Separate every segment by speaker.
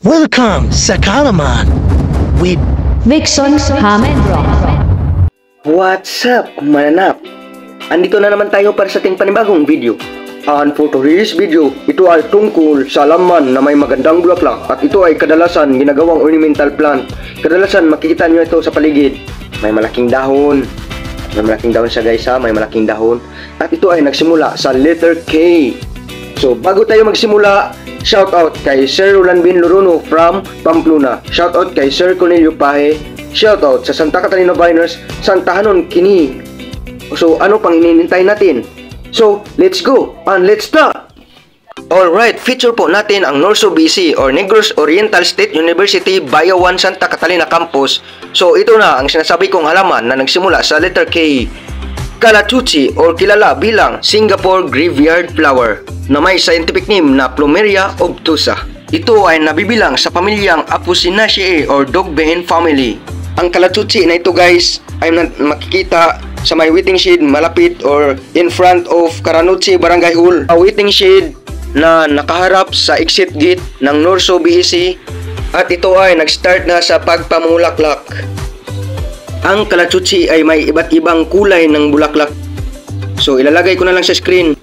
Speaker 1: Welcome sa Kalaman with
Speaker 2: Vixon's Ham and Rock.
Speaker 3: What's up, mananap? Andito na naman tayo para sa ating panibagong video. And for today's video, ito ay tungkol sa laman na may magandang bulaklak at ito ay kadalasan ginagawang ornamental plant. Kadalasan makikita nyo ito sa paligid. May malaking dahon. May malaking dahon siya guys ha, may malaking dahon. At ito ay nagsimula sa letter K. So bago tayo magsimula, shout out kay Sir Roland Bin Loruno from Pamplona. Shout out kay Sir Cornelio Pahe. Shout out sa Santa Catalina Viners, Santa Hanon, Kini. So ano pang inintay natin? So let's go and let's start. Alright, feature po natin ang Norso BC or Negros Oriental State University Bayawan Santa Catalina Campus. So ito na ang sinasabi kong halaman na nagsimula sa letter K. Calachuchi or kilala bilang Singapore Graveyard Flower na may scientific name na Plumeria obtusa. Ito ay nabibilang sa pamilyang Apocynaceae or dogbean family. Ang Calachuchi na ito guys ay makikita sa may waiting shed malapit or in front of Karanuchi Barangay Hall. A waiting shed na nakaharap sa exit gate ng Norso BEC at ito ay nag-start na sa pagpamulaklak. Ang Calachuchi ay may iba't ibang kulay ng bulaklak. So ilalagay ko na lang sa screen.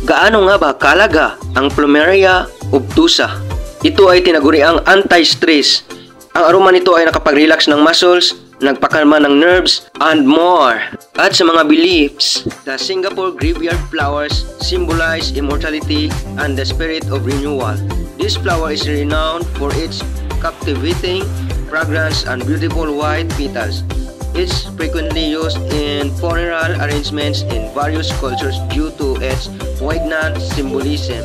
Speaker 3: Gaano nga ba kaalaga ang Plumeria obtusa? Ito ay tinaguriang anti-stress. Ang aroma nito ay nakapag-relax ng muscles, nagpakalma ng nerves, and more. At sa mga beliefs, the Singapore Graveyard Flowers symbolize immortality and the spirit of renewal. This flower is renowned for its captivating fragrance and beautiful white petals. It's frequently used in funeral arrangements in various cultures due to its poignant symbolism.